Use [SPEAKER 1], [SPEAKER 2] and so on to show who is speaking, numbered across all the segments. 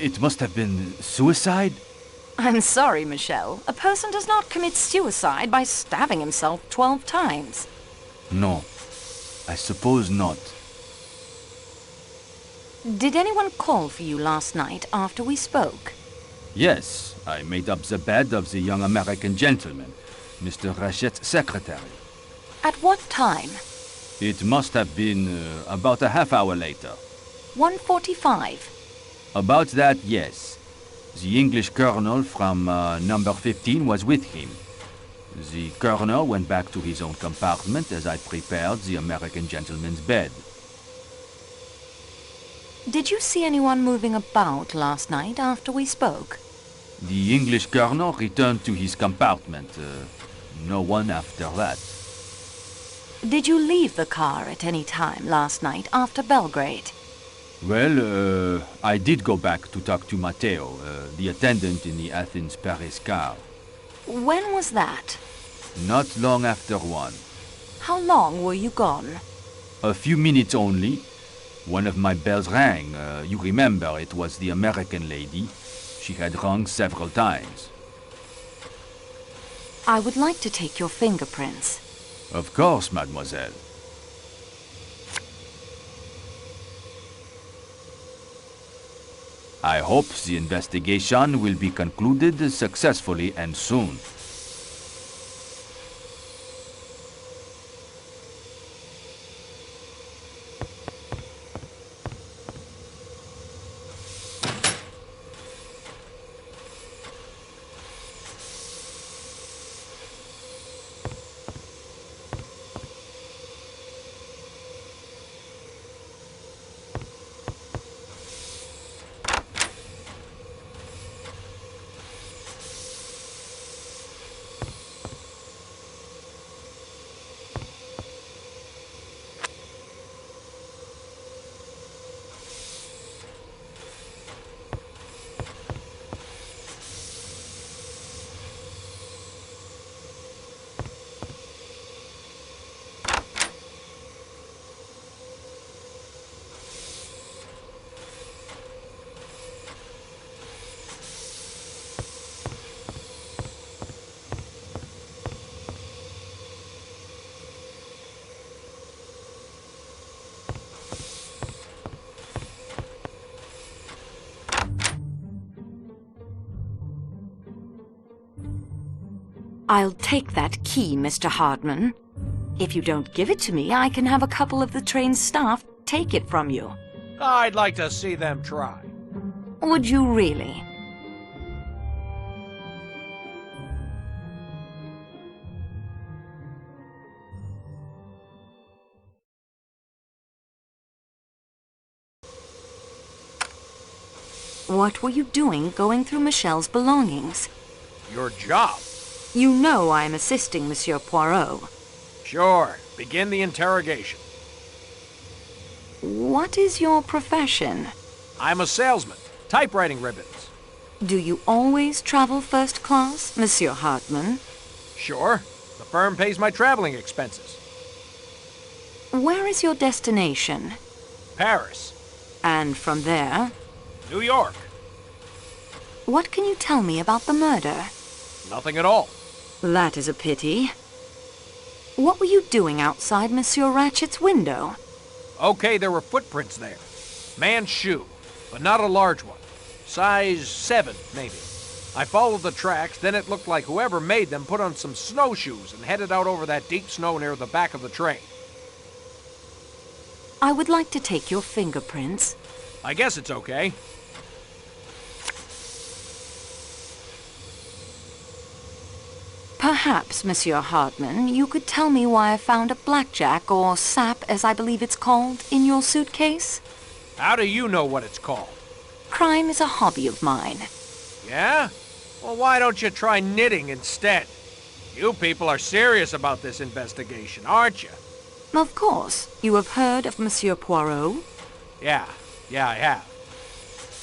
[SPEAKER 1] It must have been suicide?
[SPEAKER 2] I'm sorry, Michel. A person does not commit suicide by stabbing himself 12 times.
[SPEAKER 1] No, I suppose not.
[SPEAKER 2] Did anyone call for you last night after we spoke?
[SPEAKER 1] Yes, I made up the bed of the young American gentleman, Mr. Rachet's secretary.
[SPEAKER 2] At what time?
[SPEAKER 1] It must have been about a half hour later.
[SPEAKER 2] 1:45.
[SPEAKER 1] About that, yes. The English colonel from number 15 was with him. The colonel went back to his own compartment as I prepared the American gentleman's bed.
[SPEAKER 2] Did you see anyone moving about last night after we spoke?
[SPEAKER 1] The English colonel returned to his compartment. No one after that.
[SPEAKER 2] Did you leave the car at any time last night after Belgrade?
[SPEAKER 1] Well, I did go back to talk to Matteo, the attendant in the Athens-Paris car.
[SPEAKER 2] When was that?
[SPEAKER 1] Not long after 1.
[SPEAKER 2] How long were you gone?
[SPEAKER 1] A few minutes only. One of my bells rang. You remember, it was the American lady. She had rung several times.
[SPEAKER 2] I would like to take your fingerprints.
[SPEAKER 1] Of course, mademoiselle. I hope the investigation will be concluded successfully and soon.
[SPEAKER 2] I'll take that key, Mr. Hardman. If you don't give it to me, I can have a couple of the train's staff take it from you.
[SPEAKER 3] I'd like to see them try.
[SPEAKER 2] Would you really? What were you doing going through Michel's belongings?
[SPEAKER 3] Your job.
[SPEAKER 2] You know I'm assisting Monsieur Poirot.
[SPEAKER 3] Sure. Begin the interrogation.
[SPEAKER 2] What is your profession?
[SPEAKER 3] I'm a salesman. Typewriting ribbons.
[SPEAKER 2] Do you always travel first class, Monsieur Hartman?
[SPEAKER 3] Sure. The firm pays my traveling expenses.
[SPEAKER 2] Where is your destination?
[SPEAKER 3] Paris.
[SPEAKER 2] And from there?
[SPEAKER 3] New York.
[SPEAKER 2] What can you tell me about the murder?
[SPEAKER 3] Nothing at all.
[SPEAKER 2] That is a pity. What were you doing outside Monsieur Ratchet's window?
[SPEAKER 3] Okay, there were footprints there. Man's shoe, but not a large one. Size 7, maybe. I followed the tracks, then it looked like whoever made them put on some snowshoes and headed out over that deep snow near the back of the train.
[SPEAKER 2] I would like to take your fingerprints.
[SPEAKER 3] I guess it's okay.
[SPEAKER 2] Perhaps, Monsieur Hartman, you could tell me why I found a blackjack, or sap as I believe it's called, in your suitcase?
[SPEAKER 3] How do you know what it's called?
[SPEAKER 2] Crime is a hobby of mine.
[SPEAKER 3] Yeah? Well, why don't you try knitting instead? You people are serious about this investigation, aren't you?
[SPEAKER 2] Of course. You have heard of Monsieur Poirot?
[SPEAKER 3] Yeah, I have.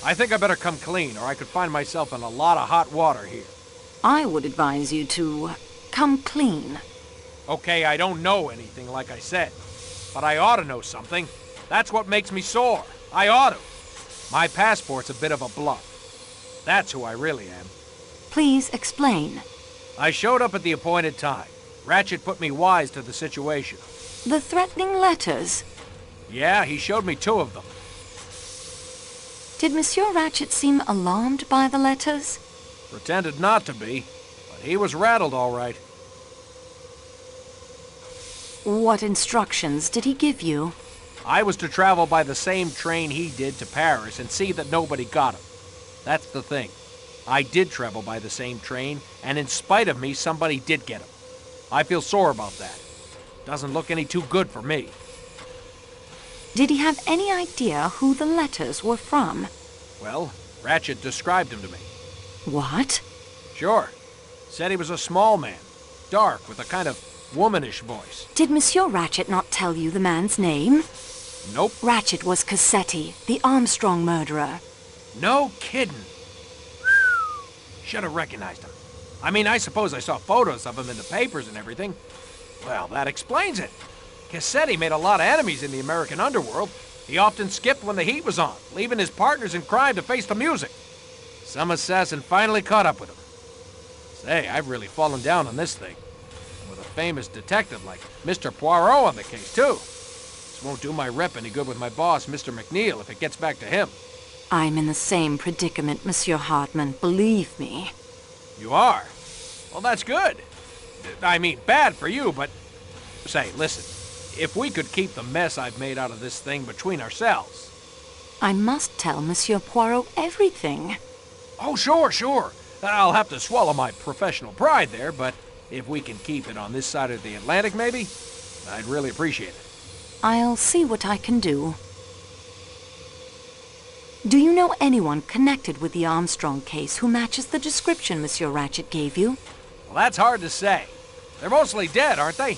[SPEAKER 3] I think I better come clean, or I could find myself in a lot of hot water here.
[SPEAKER 2] I would advise you to come clean.
[SPEAKER 3] Okay, I don't know anything, like I said. But I ought to know something. That's what makes me sore. I ought to. My passport's a bit of a bluff. That's who I really am.
[SPEAKER 2] Please explain.
[SPEAKER 3] I showed up at the appointed time. Ratchet put me wise to the situation.
[SPEAKER 2] The threatening letters.
[SPEAKER 3] Yeah, he showed me 2 of them.
[SPEAKER 2] Did Monsieur Ratchet seem alarmed by the letters?
[SPEAKER 3] Pretended not to be, but he was rattled all right.
[SPEAKER 2] What instructions did he give you?
[SPEAKER 3] I was to travel by the same train he did to Paris and see that nobody got him. That's the thing. I did travel by the same train, and in spite of me, somebody did get him. I feel sore about that. Doesn't look any too good for me.
[SPEAKER 2] Did he have any idea who the letters were from?
[SPEAKER 3] Well, Ratchet described him to me.
[SPEAKER 2] What?
[SPEAKER 3] Sure. Said he was a small man, dark, with a kind of womanish voice.
[SPEAKER 2] Did Monsieur Ratchet not tell you the man's name?
[SPEAKER 3] Nope.
[SPEAKER 2] Ratchet was Cassetti, the Armstrong murderer.
[SPEAKER 3] No kidding. Should have recognized him. I mean, I suppose I saw photos of him in the papers and everything. Well, that explains it. Cassetti made a lot of enemies in the American underworld. He often skipped when the heat was on, leaving his partners in crime to face the music. Some assassin finally caught up with him. Say, I've really fallen down on this thing. And with a famous detective like Mr. Poirot on the case, too. This won't do my rep any good with my boss, Mr. McNeil, if it gets back to him.
[SPEAKER 2] I'm in the same predicament, Monsieur Hartman, believe me.
[SPEAKER 3] You are? Well, that's good. I mean, bad for you, but... Say, listen, if we could keep the mess I've made out of this thing between ourselves...
[SPEAKER 2] I must tell Monsieur Poirot everything.
[SPEAKER 3] Oh, sure. I'll have to swallow my professional pride there, but if we can keep it on this side of the Atlantic, maybe, I'd really appreciate it.
[SPEAKER 2] I'll see what I can do. Do you know anyone connected with the Armstrong case who matches the description Monsieur Ratchet gave you?
[SPEAKER 3] Well, that's hard to say. They're mostly dead, aren't they?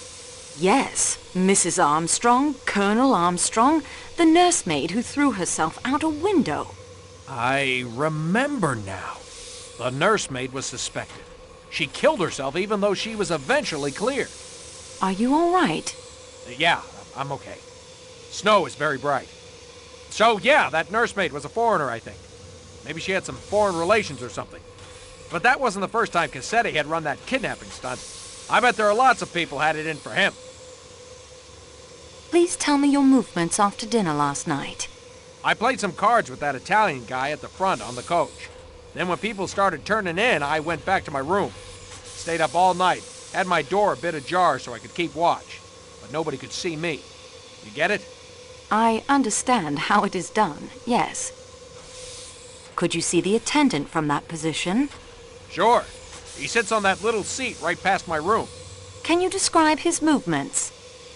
[SPEAKER 2] Yes, Mrs. Armstrong, Colonel Armstrong, the nursemaid who threw herself out a window.
[SPEAKER 3] I remember now. The nursemaid was suspected. She killed herself even though she was eventually cleared.
[SPEAKER 2] Are you all right?
[SPEAKER 3] Yeah, I'm okay. Snow is very bright. So, yeah, that nursemaid was a foreigner, I think. Maybe she had some foreign relations or something. But that wasn't the first time Cassetti had run that kidnapping stunt. I bet there are lots of people had it in for him.
[SPEAKER 2] Please tell me your movements after dinner last night.
[SPEAKER 3] I played some cards with that Italian guy at the front on the coach. Then when people started turning in, I went back to my room. Stayed up all night, had my door a bit ajar so I could keep watch. But nobody could see me. You get it?
[SPEAKER 2] I understand how it is done, yes. Could you see the attendant from that position?
[SPEAKER 3] Sure. He sits on that little seat right past my room.
[SPEAKER 2] Can you describe his movements?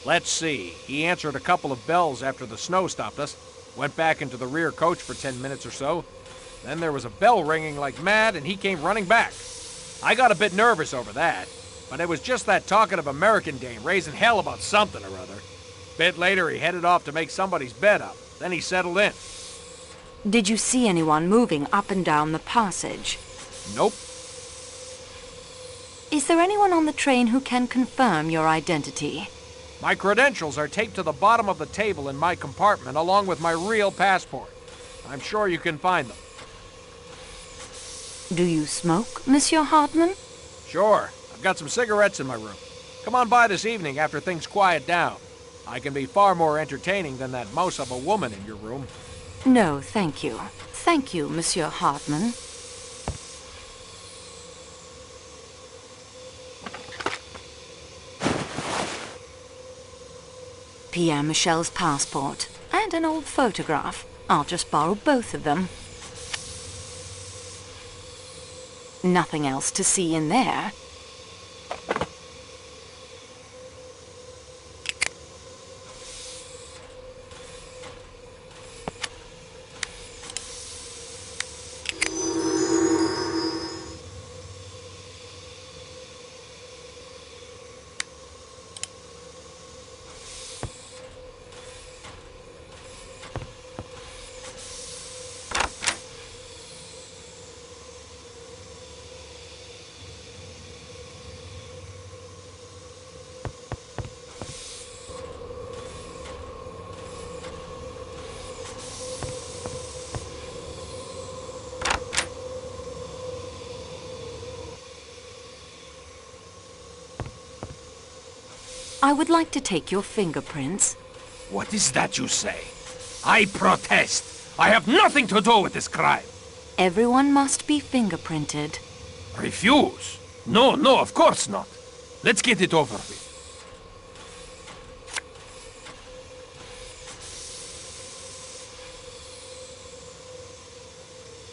[SPEAKER 3] Let's see. He answered a couple of bells after the snow stopped us. Went back into the rear coach for 10 minutes or so. Then there was a bell ringing like mad, and he came running back. I got a bit nervous over that, but it was just that talkative American dame raising hell about something or other. Bit later, he headed off to make somebody's bed up. Then he settled in.
[SPEAKER 2] Did you see anyone moving up and down the passage?
[SPEAKER 3] Nope.
[SPEAKER 2] Is there anyone on the train who can confirm your identity?
[SPEAKER 3] My credentials are taped to the bottom of the table in my compartment along with my real passport. I'm sure you can find them.
[SPEAKER 2] Do you smoke, Monsieur Hartman?
[SPEAKER 3] Sure. I've got some cigarettes in my room. Come on by this evening after things quiet down. I can be far more entertaining than that mouse of a woman in your room.
[SPEAKER 2] No, thank you. Thank you, Monsieur Hartman. Pierre Michel's passport and an old photograph. I'll just borrow both of them. Nothing else to see in there. I would like to take your fingerprints.
[SPEAKER 3] What is that you say? I protest. I have nothing to do with this crime.
[SPEAKER 2] Everyone must be fingerprinted.
[SPEAKER 3] Refuse? No, no, of course not. Let's get it over with.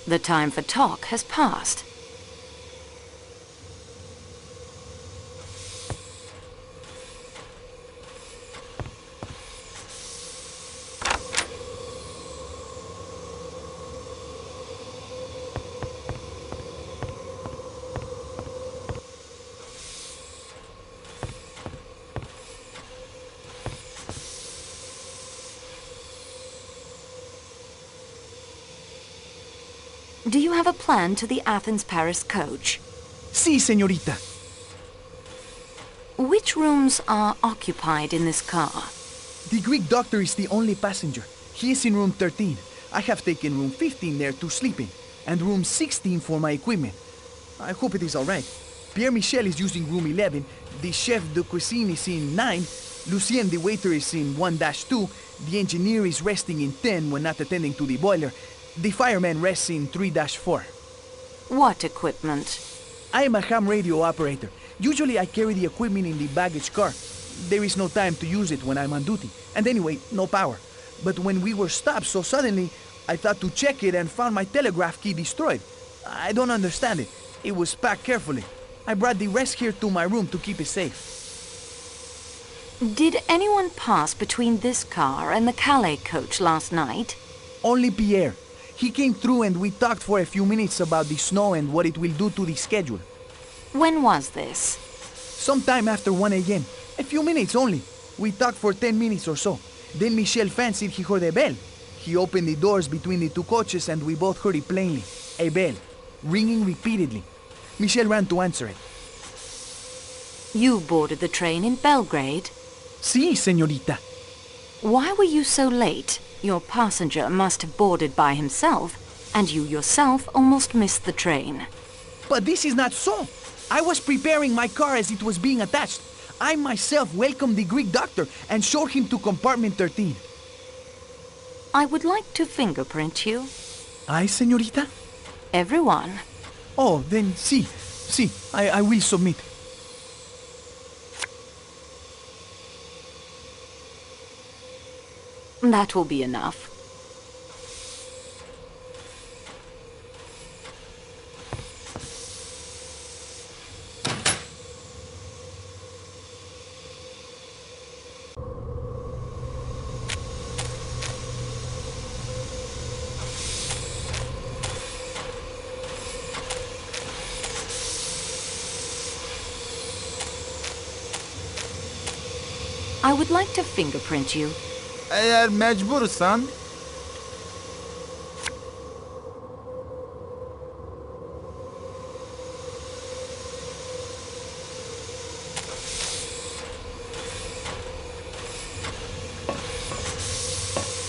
[SPEAKER 2] The time for talk has passed. Do you have a plan to the Athens-Paris coach?
[SPEAKER 4] Si, señorita.
[SPEAKER 2] Which rooms are occupied in this car?
[SPEAKER 4] The Greek doctor is the only passenger. He is in room 13. I have taken room 15 there to sleep in, and room 16 for my equipment. I hope it is all right. Pierre Michel is using room 11, the chef de cuisine is in 9, Lucien the waiter is in 1-2, the engineer is resting in 10 when not attending to the boiler, the fireman rests in 3-4.
[SPEAKER 2] What equipment?
[SPEAKER 4] I am a ham radio operator. Usually I carry the equipment in the baggage car. There is no time to use it when I'm on duty. And anyway, no power. But when we were stopped so suddenly, I thought to check it and found my telegraph key destroyed. I don't understand it. It was packed carefully. I brought the rest here to my room to keep it safe.
[SPEAKER 2] Did anyone pass between this car and the Calais coach last night?
[SPEAKER 4] Only Pierre. He came through and we talked for a few minutes about the snow and what it will do to the schedule.
[SPEAKER 2] When was this?
[SPEAKER 4] Sometime after 1 a.m. A few minutes only. We talked for 10 minutes or so. Then Michel fancied he heard a bell. He opened the doors between the two coaches and we both heard it plainly. A bell, ringing repeatedly. Michel ran to answer it.
[SPEAKER 2] You boarded the train in Belgrade?
[SPEAKER 4] Si, señorita.
[SPEAKER 2] Why were you so late? Your passenger must have boarded by himself, and you yourself almost missed the train.
[SPEAKER 4] But this is not so. I was preparing my car as it was being attached. I myself welcomed the Greek doctor and showed him to compartment 13.
[SPEAKER 2] I would like to fingerprint you.
[SPEAKER 4] I, señorita?
[SPEAKER 2] Everyone.
[SPEAKER 4] Oh, then si, I will submit.
[SPEAKER 2] That will be enough. I would like to fingerprint you.
[SPEAKER 5] Eğer mecbursan.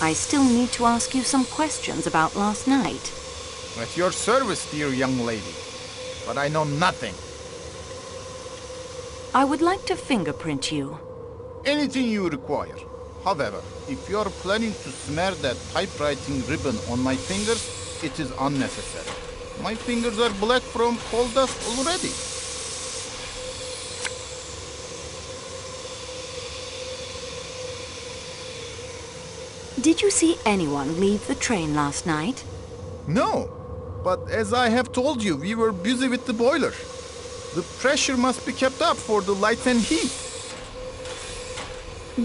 [SPEAKER 2] I still need to ask you some questions about last night.
[SPEAKER 5] At your service, dear young lady. But I know nothing.
[SPEAKER 4] I
[SPEAKER 2] would like to fingerprint you.
[SPEAKER 5] Anything you require. However, if you're planning to smear that typewriting ribbon on my fingers, it is unnecessary. My fingers are black from coal dust already.
[SPEAKER 2] Did you see anyone leave the train last night?
[SPEAKER 5] No, but as I have told you, we were busy with the boiler. The pressure must be kept up for the light and heat.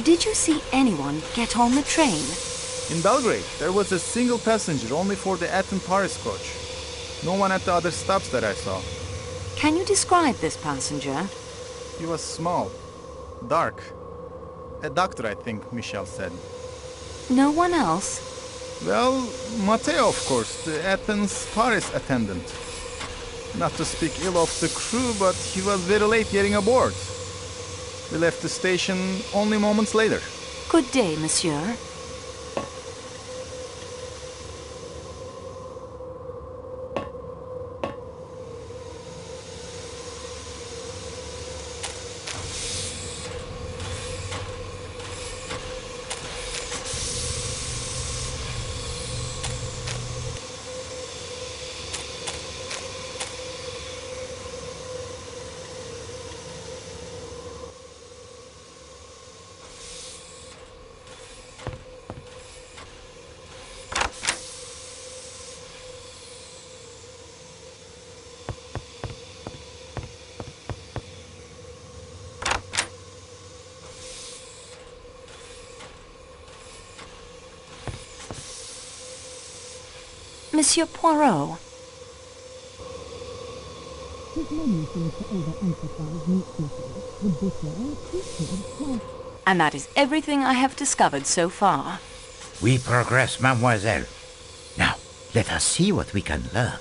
[SPEAKER 2] Did you see anyone get on the train?
[SPEAKER 5] In Belgrade, there was a single passenger only for the Athens-Paris coach. No one at the other stops that I saw.
[SPEAKER 2] Can you describe this passenger?
[SPEAKER 5] He was small, dark. A doctor, I think, Michel said.
[SPEAKER 2] No one else?
[SPEAKER 5] Well, Matteo, of course, the Athens-Paris attendant. Not to speak ill of the crew, but he was very late getting aboard. We left the station only moments later.
[SPEAKER 2] Good day, monsieur. Monsieur Poirot. And that is everything I have discovered so far.
[SPEAKER 6] We progress, mademoiselle. Now, let us see what we can learn.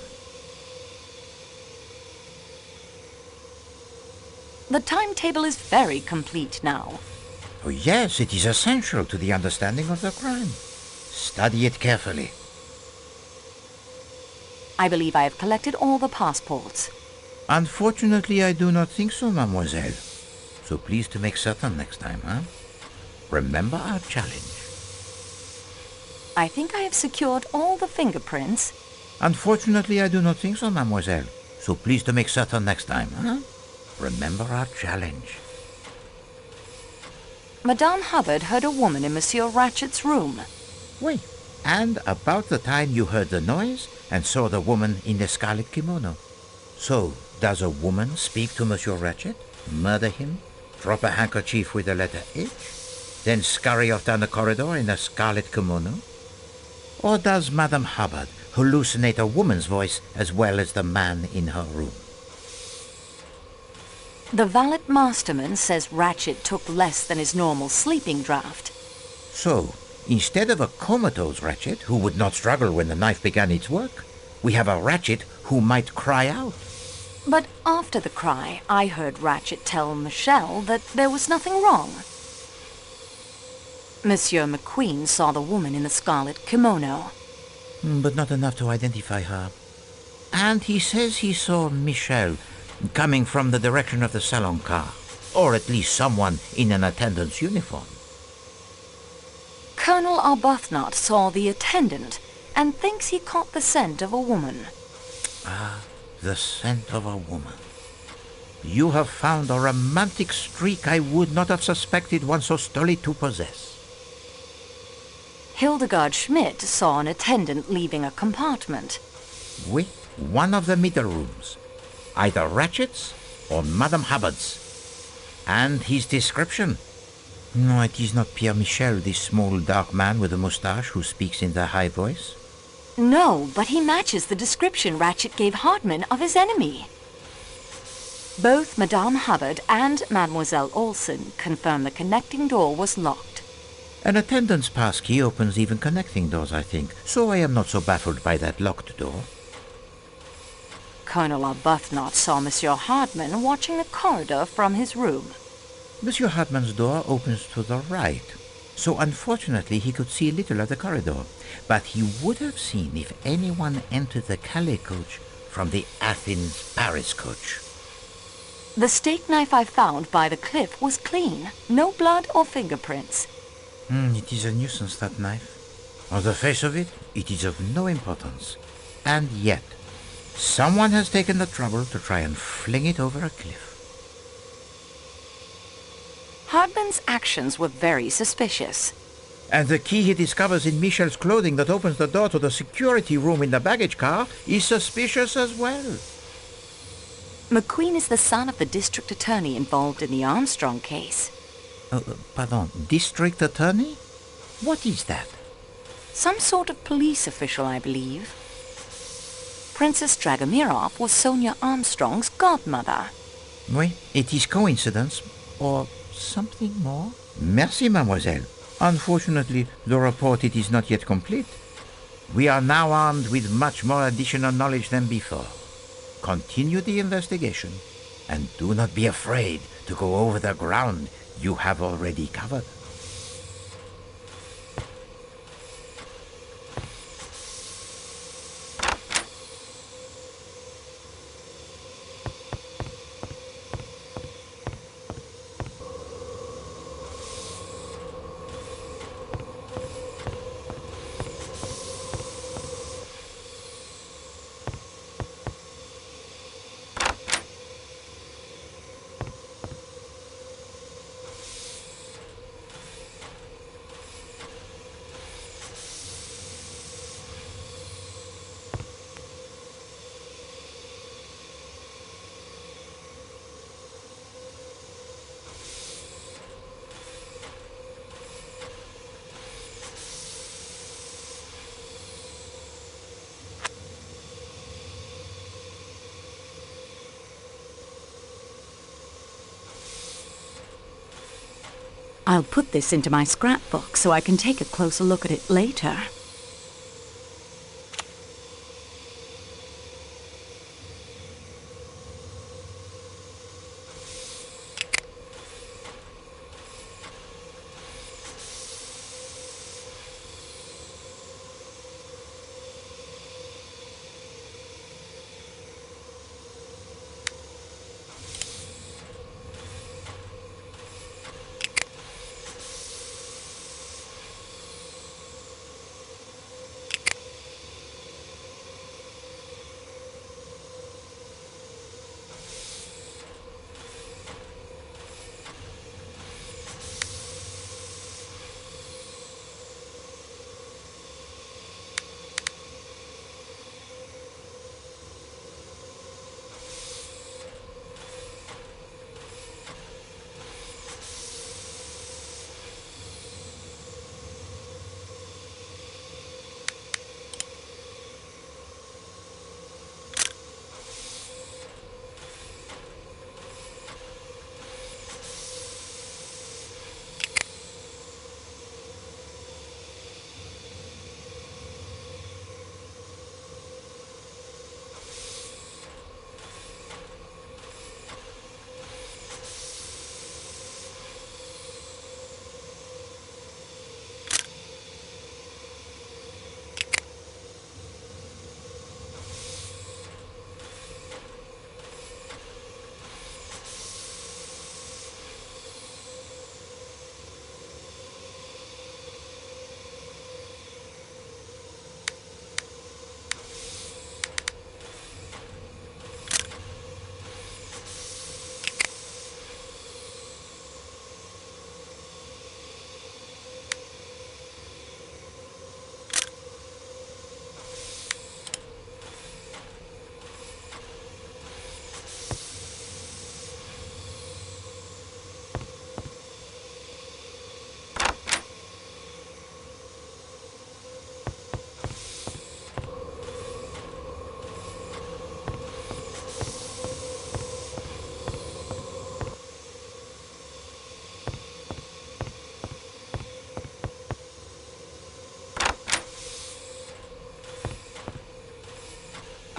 [SPEAKER 2] The timetable is very complete now.
[SPEAKER 6] Oh, yes, it is essential to the understanding of the crime. Study it carefully.
[SPEAKER 2] I believe I have collected all the passports.
[SPEAKER 6] Unfortunately, I do not think so, mademoiselle. So please to make certain next time, huh? Remember our challenge.
[SPEAKER 2] I think I have secured all the fingerprints.
[SPEAKER 6] Unfortunately, I do not think so, mademoiselle. So please to make certain next time, huh? Remember our challenge.
[SPEAKER 2] Madame Hubbard heard a woman in Monsieur Ratchet's room.
[SPEAKER 6] Wait, and about the time you heard the noise and saw the woman in the scarlet kimono. So, does a woman speak to Monsieur Ratchet, murder him, drop a handkerchief with the letter H, then scurry off down the corridor in a scarlet kimono? Or does Madame Hubbard hallucinate a woman's voice as well as the man in her room?
[SPEAKER 2] The valet masterman says Ratchet took less than his normal sleeping draught.
[SPEAKER 6] So, instead of a comatose Ratchet who would not struggle when the knife began its work, we have a Ratchet who might cry out.
[SPEAKER 2] But after the cry, I heard Ratchet tell Michelle that there was nothing wrong. Monsieur McQueen saw the woman in the scarlet kimono.
[SPEAKER 6] But not enough to identify her. And he says he saw Michelle coming from the direction of the salon car, or at least someone in an attendant's uniform.
[SPEAKER 2] Colonel Arbuthnot saw the attendant and thinks he caught the scent of a woman.
[SPEAKER 6] Ah, the scent of a woman. You have found a romantic streak I would not have suspected one so stolid to possess.
[SPEAKER 2] Hildegard Schmidt saw an attendant leaving a compartment.
[SPEAKER 6] Oui, one of the middle rooms. Either Ratchet's or Madame Hubbard's. And his description? No, it is not Pierre Michel, this small dark man with a moustache who speaks in the high voice.
[SPEAKER 2] No, but he matches the description Ratchet gave Hardman of his enemy. Both Madame Hubbard and Mademoiselle Olsen confirm the connecting door was locked.
[SPEAKER 6] An attendant's pass key opens even connecting doors, I think, so I am not so baffled by that locked door.
[SPEAKER 2] Colonel Arbuthnot saw Monsieur Hardman watching the corridor from his room.
[SPEAKER 6] Monsieur Hartmann's door opens to the right, so unfortunately he could see little of the corridor, but he would have seen if anyone entered the Calais coach from the Athens-Paris coach.
[SPEAKER 2] The steak knife I found by the cliff was clean, no blood or fingerprints.
[SPEAKER 6] It is a nuisance, that knife. On the face of it, it is of no importance. And yet, someone has taken the trouble to try and fling it over a cliff.
[SPEAKER 2] Hardman's actions were very suspicious.
[SPEAKER 6] And the key he discovers in Michel's clothing that opens the door to the security room in the baggage car is suspicious as well.
[SPEAKER 2] McQueen is the son of the district attorney involved in the Armstrong case.
[SPEAKER 6] Pardon, district attorney? What is that?
[SPEAKER 2] Some sort of police official, I believe. Princess Dragomirov was Sonia Armstrong's godmother.
[SPEAKER 6] Oui, it is coincidence, or something more? Merci, mademoiselle. Unfortunately, the report it is not yet complete. We are now armed with much more additional knowledge than before. Continue the investigation, and do not be afraid to go over the ground you have already covered.
[SPEAKER 2] I'll put this into my scrapbook so I can take a closer look at it later.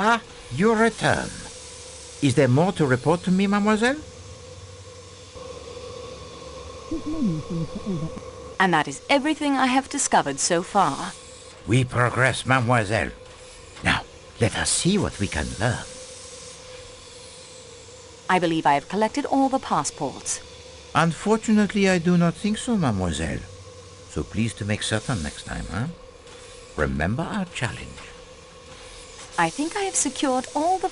[SPEAKER 6] Ah, your return. Is there more to report to me, mademoiselle?
[SPEAKER 2] And that is everything I have discovered so far.
[SPEAKER 6] We progress, mademoiselle. Now, let us see what we can learn.
[SPEAKER 2] I believe I have collected all the passports.
[SPEAKER 6] Unfortunately, I do not think so, mademoiselle. So please to make certain next time, huh? Remember our challenge.
[SPEAKER 2] I think I have secured all the